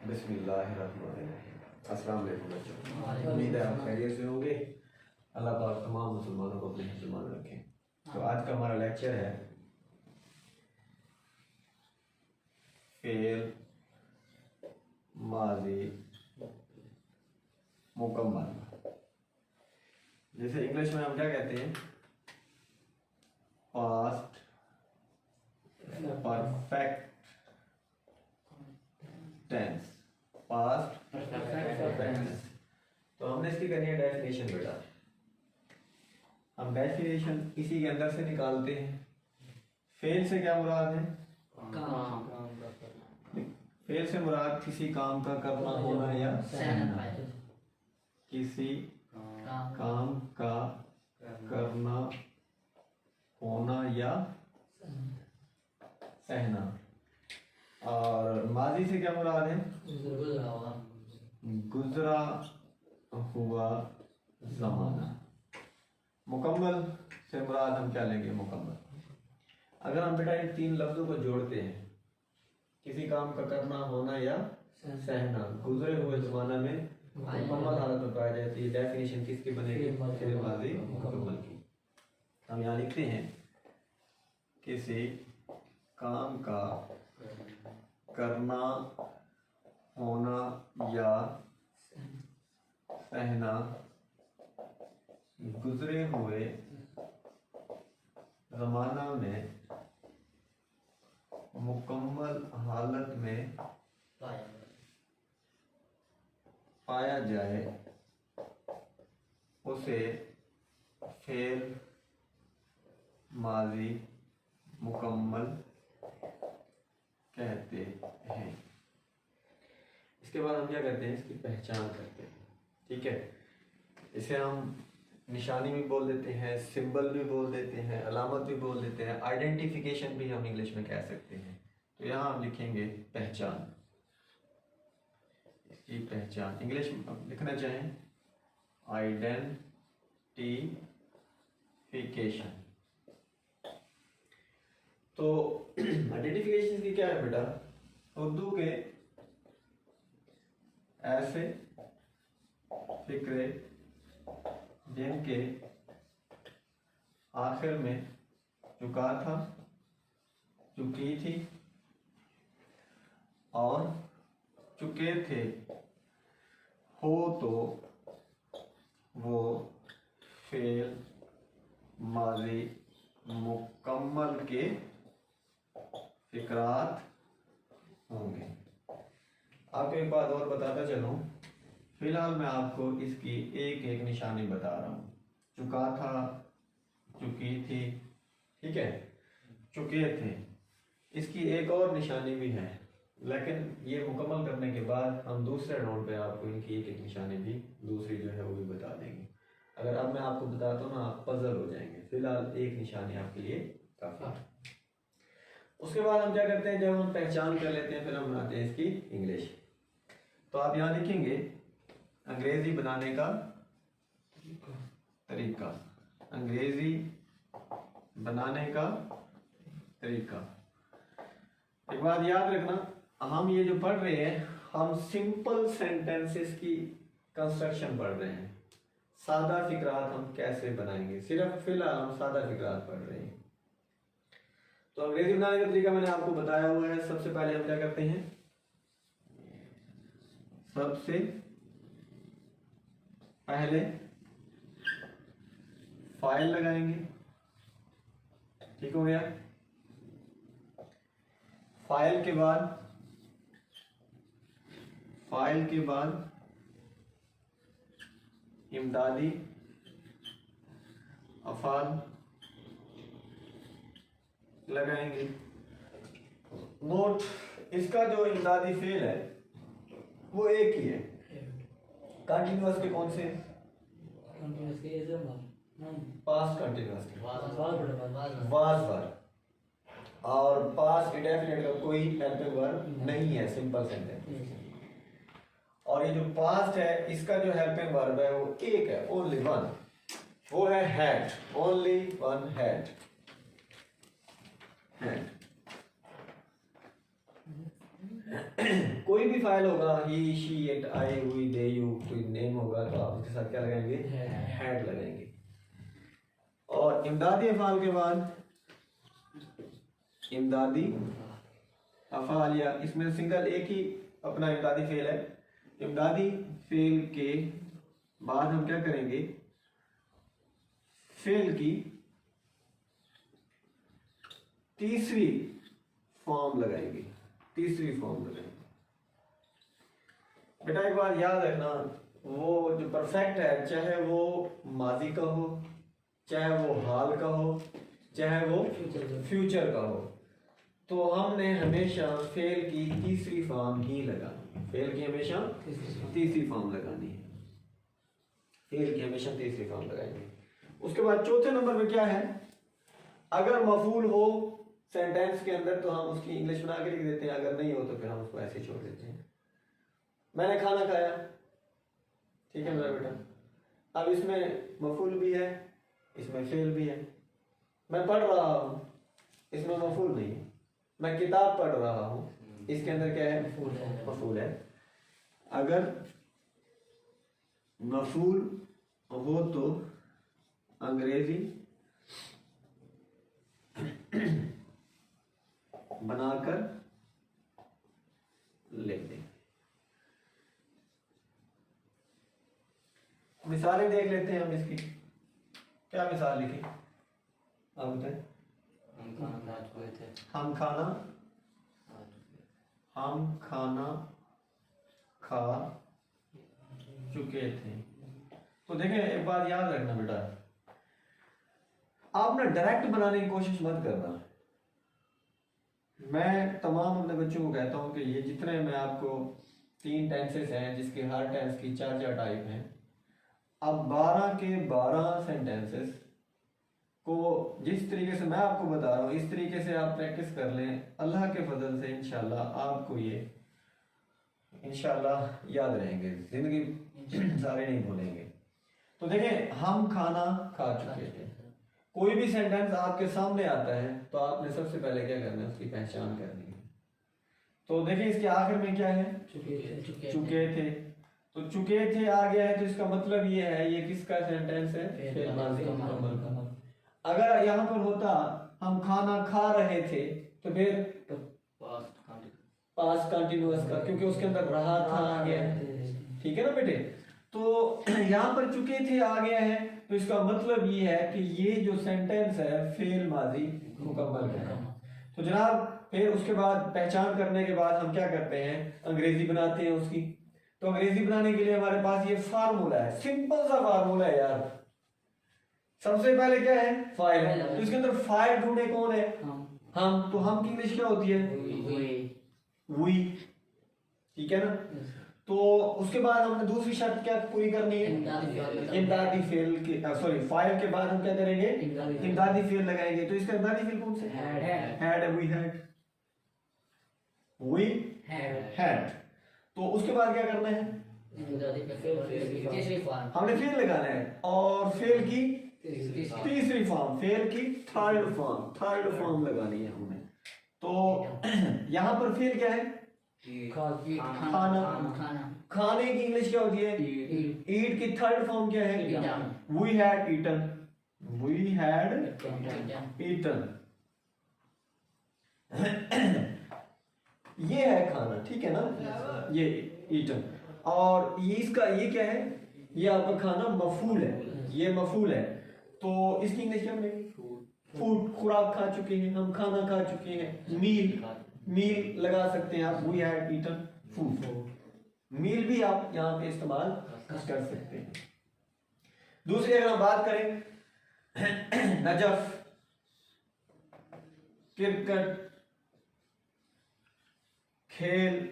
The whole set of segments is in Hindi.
बिस्मिल्लाहिर्रहमानिर्रहीम। अस्सलाम वालेकुम बच्चों, उम्मीद है आप खैरियत से होंगे। अल्लाह पाक तमाम मुसलमानों को अपने मुसलमान रखें। तो आज का हमारा लेक्चर है फेल माजी मुकम्मल। जैसे इंग्लिश में हम क्या कहते हैं, past perfect tense, past perfect tense. तो हमने इसकी करनी है डेफिनेशन बेटा। हम डेफिनेशन इसी के अंदर से निकालते हैं। फेल से क्या मुराद है? फेल से मुराद किसी काम का करना होना या सहना, किसी काम का करना होना या सहना। और माजी से क्या मुराद है? गुजरा हुआ जमाना। मुकम्मल से मुराद हम क्या लेंगे? मुकम्मल। अगर हम बेटा इन तीन लफ्जों को जोड़ते हैं, किसी काम का करना होना या सहना गुजरे हुए जमाना में मुकम्मल हालत में पाई जाती है, डेफिनेशन किसकी बनेगी? फिर माजी मुकम्मल की। हम यहाँ लिखते हैं किसी काम का करना होना या सहना गुजरे हुए जमाना में मुकम्मल हालत में पाया जाए, उसे फेल माजी मुकम्मल कहते हैं। इसके बाद हम क्या करते हैं? इसकी पहचान करते हैं। ठीक है, इसे हम निशानी भी बोल देते हैं, सिंबल भी बोल देते हैं, अलामत भी बोल देते हैं, आइडेंटिफिकेशन भी हम इंग्लिश में कह सकते हैं। तो यहाँ हम लिखेंगे पहचान। इसकी पहचान इंग्लिश में लिखना चाहें आइडेंटिफिकेशन। तो आइडेंटिफिकेशन की क्या है बेटा? उर्दू के ऐसे फिक्रे जिनके आखिर में चुका था, चुकी थी और चुके थे हो, तो वो फेल माजी मुकम्मल के फिक्रात होंगे। आपको एक बात और बताता चलूं, फिलहाल मैं आपको इसकी एक एक निशानी बता रहा हूँ। चुका था, चुकी थी, ठीक है, चुके थे, इसकी एक और निशानी भी है, लेकिन ये मुकम्मल करने के बाद हम दूसरे राउंड पे आपको इनकी एक एक निशानी भी दूसरी जो है वो भी बता देंगे। अगर अब मैं आपको बताता हूँ ना, आप पजल हो जाएंगे। फिलहाल एक निशानी आपके लिए काफी है। उसके बाद हम क्या करते हैं, जब हम पहचान कर लेते हैं फिर हम बनाते हैं इसकी इंग्लिश। तो आप यहाँ लिखेंगे अंग्रेजी बनाने का तरीका, अंग्रेजी बनाने का तरीका। एक बात याद रखना, हम ये जो पढ़ रहे हैं, हम सिंपल सेंटेंसेस की कंस्ट्रक्शन पढ़ रहे हैं। सादा फिक्रात हम कैसे बनाएंगे, सिर्फ फिलहाल हम सादा फिक्रात पढ़ रहे हैं। तो अंग्रेजी बनाने का तरीका मैंने आपको बताया हुआ है। सबसे पहले हम क्या करते हैं? सबसे पहले फाइल लगाएंगे, ठीक हो गया। फाइल के बाद इमदादी अफाल लगाएंगे। नोट, इसका जो इमदादी फेल है वो एक ही है। कंटिन्यूअस के कौन से? पास्ट कंटिन्यूअस के वाज वर, और पास्ट इंडेफिनिट का कोई हेल्पिंग वर्ब नहीं है, सिंपल सेंटेंस। और ये जो पास्ट है, इसका जो हेल्पिंग वर्ब है वो एक है, ओनली वन, वो है हैड, ओनली वन हैड। कोई भी फाइल होगा, he she it I we they you, कोई नेम होगा तो आप उसके साथ क्या लगाएंगे, हैड लगाएंगे। और इमदादी अफाल के बाद इमदादी अफाल, या इसमें सिंगल एक ही अपना इमदादी फेल है। इमदादी फेल के बाद हम क्या करेंगे, फेल की तीसरी फॉर्म लगाएंगे, तीसरी फॉर्म लगाएंगे। बेटा एक बात याद रखना, वो जो परफेक्ट है, चाहे वो माजी का हो, चाहे वो हाल का हो, चाहे वो फ्यूचर का हो, तो हमने हमेशा फेल की तीसरी फॉर्म ही लगानी है। फेल की हमेशा तीसरी फॉर्म लगानी है, फेल की हमेशा तीसरी फॉर्म लगाएंगे। उसके बाद चौथे नंबर पे क्या है, अगर मफूल हो सेंटेंस के अंदर तो हम उसकी इंग्लिश बना के लिख देते हैं, अगर नहीं हो तो फिर हम उसको ऐसे छोड़ देते हैं। मैंने खाना खाया, ठीक है मेरा बेटा। अब इसमें मफूल भी है, इसमें फेल भी है। मैं पढ़ रहा हूँ, इसमें मफूल नहीं है। मैं किताब पढ़ रहा हूँ, इसके अंदर क्या है, मफूल है। अगर मफूल हो तो अंग्रेजी बनाकर लिख दें। मिसालें देख लेते हैं हम इसकी। क्या मिसाल लिखी आप बताएं। हम खाना खा चुके थे। तो देखें, एक बात याद रखना बेटा, आप ना डायरेक्ट बनाने की कोशिश मत करना। मैं तमाम अपने बच्चों को कहता हूं कि ये जितने मैं आपको 3 टेंसेस हैं, जिसके हर टेंस की 4 टाइप हैं, अब 12 के 12 सेंटेंसेस को जिस तरीके से मैं आपको बता रहा हूँ, इस तरीके से आप प्रैक्टिस कर लें, अल्लाह के फजल से इंशाल्लाह आपको ये इंशाल्लाह याद रहेंगे, जिंदगी सारे नहीं भूलेंगे। तो देखें, हम खाना खा चुके थे। कोई भी सेंटेंस आपके सामने आता है तो आपने सबसे पहले क्या करना है, उसकी पहचान करनी है। तो देखें, इसके आखिर में क्या है, चुके थे। तो चुके थे आ गया है, तो इसका मतलब ये है, ये किसका सेंटेंस है, फेल माज़ी मुकम्मल का। अगर यहाँ पर होता हम खाना खा रहे थे, तो फिर पास्ट कंटिन्यूअस का, क्योंकि उसके अंदर रहा था आ गया है, ठीक है ना बेटे। तो यहाँ पर चुके थे आ गया है, तो इसका मतलब ये है कि ये जो सेंटेंस है फेल माजी मुकम्मल का है। तो जनाब फिर उसके बाद पहचान करने के बाद हम क्या करते हैं, अंग्रेजी बनाते हैं उसकी। तो अंग्रेजी बनाने के लिए हमारे पास ये फार्मूला है, सिंपल सा फार्मूला है यार। सबसे पहले क्या है, फाइल। तो इसके अंदर फाइल ढूंढे कौन है, हम। तो हम की इंग्लिश क्या होती है, वी, ठीक है ना। तो उसके बाद हमने दूसरी शर्त क्या पूरी करनी है, इमदादी फेल के, सॉरी फाइल के बाद हम क्या करेंगे, इमदादी फेल लगाएंगे। तो इसका इमदादी फेल कौन से, हैड, वी हैड। तो उसके बाद क्या करना है, हमने फेल लगाना है, और फेल की तीसरी फॉर्म, फेल की थर्ड फॉर्म लगानी है हमने। तो यहाँ पर फेल क्या है, खाना। खाने की इंग्लिश क्या होती है, ईट की थर्ड फॉर्म क्या है, वी हैड ईटन। ये है खाना, ठीक है ना, ये ईटन। और ये इसका ये क्या है, ये आपका खाना मफूल है, ये मफूल है। तो इसकी इंग्लिश क्या बनेगी, फूड, खुराक खा चुके हैं हम, खाना खा चुके हैं। मील लगा सकते हैं आप, वी हैड ईटन फूड। मील भी आप यहाँ पे इस्तेमाल कर सकते हैं। दूसरी अगर हम बात करें, नजफ, क्रिकेट, खेल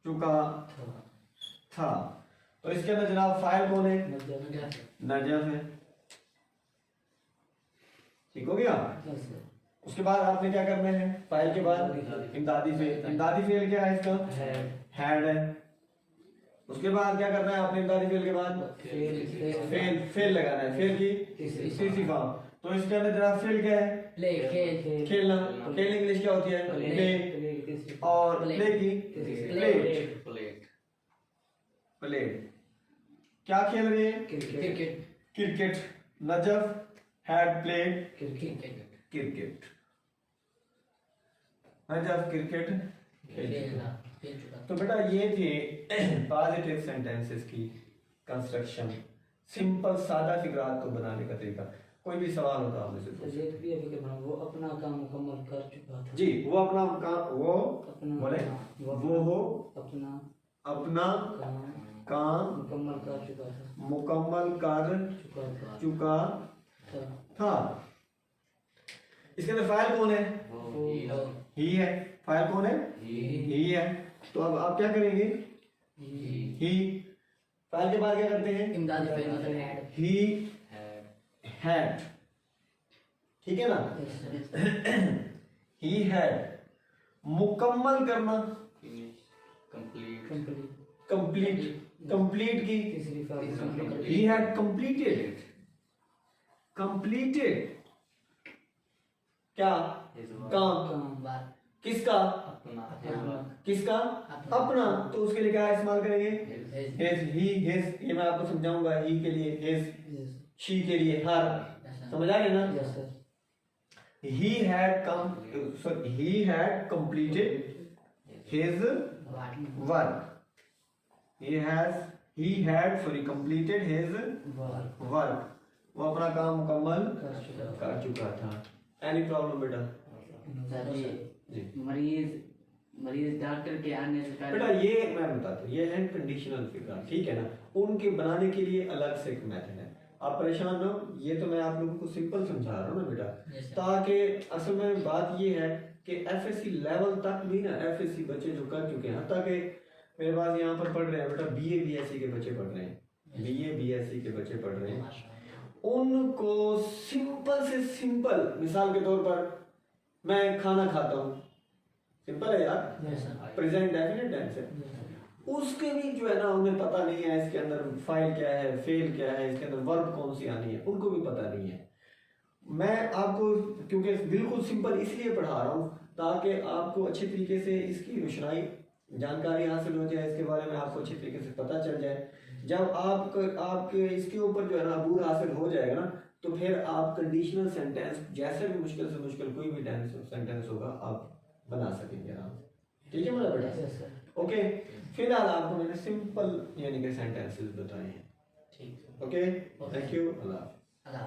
चुका था। तो इसके अंदर जनाब फाइल कौन है, नजफ है, ठीक हो गया। उसके बाद आपने क्या करना है, फाइल के बाद इमदादी फेल क्या है इसका, हैड है। उसके बाद क्या करना है आपने, इमदादी फेल के बाद फेल लगाना है, फेल की तीसरी फॉर्म। तो इसके अंदर जरा फील्ड क्या है? प्ले खेल खेलना। तो खेलने की इंग्लिश क्या होती है? प्ले। और प्ले की प्लेट। प्लेट। क्या खेल रहे हैं? Cricket cricket. Najaf had played cricket cricket. Najaf cricket खेल चुका। खेल चुका। तो बेटा ये थे पॉजिटिव सेंटेंसेस की कंस्ट्रक्शन, सिंपल सादा फिगरात को बनाने का तरीका। कोई भी सवाल होता आपने से पूछो। ये भी अभी के बाद वो अपना काम मुकम्मल कर चुका था। जी, वो अपना काम, वो बोले वो हो अपना अपना काम काम मुकम्मल कर चुका था। मुकम्मल कर चुका था। इसके अंदर फाइल कौन है? ही है। फाइल कौन है? ही है। तो अब आप क्या करेंगे? ही। फाइल के बाद क्या करते हैं? इमदादी फेल मतलब ऐड। He had. ठीक है ना? He had. मुकम्मल करना, कंप्लीट। कंप्लीट की तीसरी फाइल he had completed क्या? काम। बात किसका? किसका? अपना। तो उसके लिए क्या इस्तेमाल करेंगे? his, he, his। ये मैं आपको समझाऊंगा। he के लिए his, she के लिए her। समझ आ रही ना? Yes sir. he had completed his work। he had completed his work। वो अपना काम मुकम्मल कर चुका था। एनी प्रॉब्लम बेटा? जी मरीज डॉक्टर के आने से बेटा ये मैं बताता हूँ, ये है कंडीशनल फिगर, ठीक है ना? उनके बनाने के लिए अलग से एक मेथड है। आप परेशान ना हो, ये तो मैं आप लोगों को सिंपल समझा रहा हूँ ना बेटा, ताकि असल में बात ये है कि एफएससी लेवल तक भी ना एफएससी बच्चे जो कर चुके हैं, ताकि मेरे पास यहाँ पर पढ़ रहे हैं बेटा बीए बीएससी के बच्चे पढ़ रहे हैं, बीए बीएससी के बच्चे पढ़ रहे हैं, उनको सिंपल से सिंपल, मिसाल के तौर पर मैं खाना खाता हूँ, सिंपल है यार, प्रेजेंट डेफिनेट टेंस है, उसके भी जो है ना उन्हें पता नहीं है इसके अंदर फाइल क्या है, फेल क्या है, इसके अंदर वर्ब कौन सी आनी है, उनको भी पता नहीं है। मैं आपको क्योंकि बिल्कुल सिंपल इसलिए पढ़ा रहा हूँ ताकि आपको अच्छे तरीके से इसकी रोशनाई जानकारी हासिल हो जाए, इसके बारे में आपको अच्छे तरीके से पता चल जाए। जब आपके इसके ऊपर जो है ना अबूर हासिल हो जाएगा ना, तो फिर आप कंडीशनल सेंटेंस जैसे भी मुश्किल से मुश्किल कोई भी सेंटेंस होगा आप बना सकेंगे आराम से। ठीक है मेरा बेटा? ओके, फिलहाल आपको मैंने सिंपल यानी कि सेंटेंसेस बताए हैं। ठीक। Okay, thank you. अल्लाह।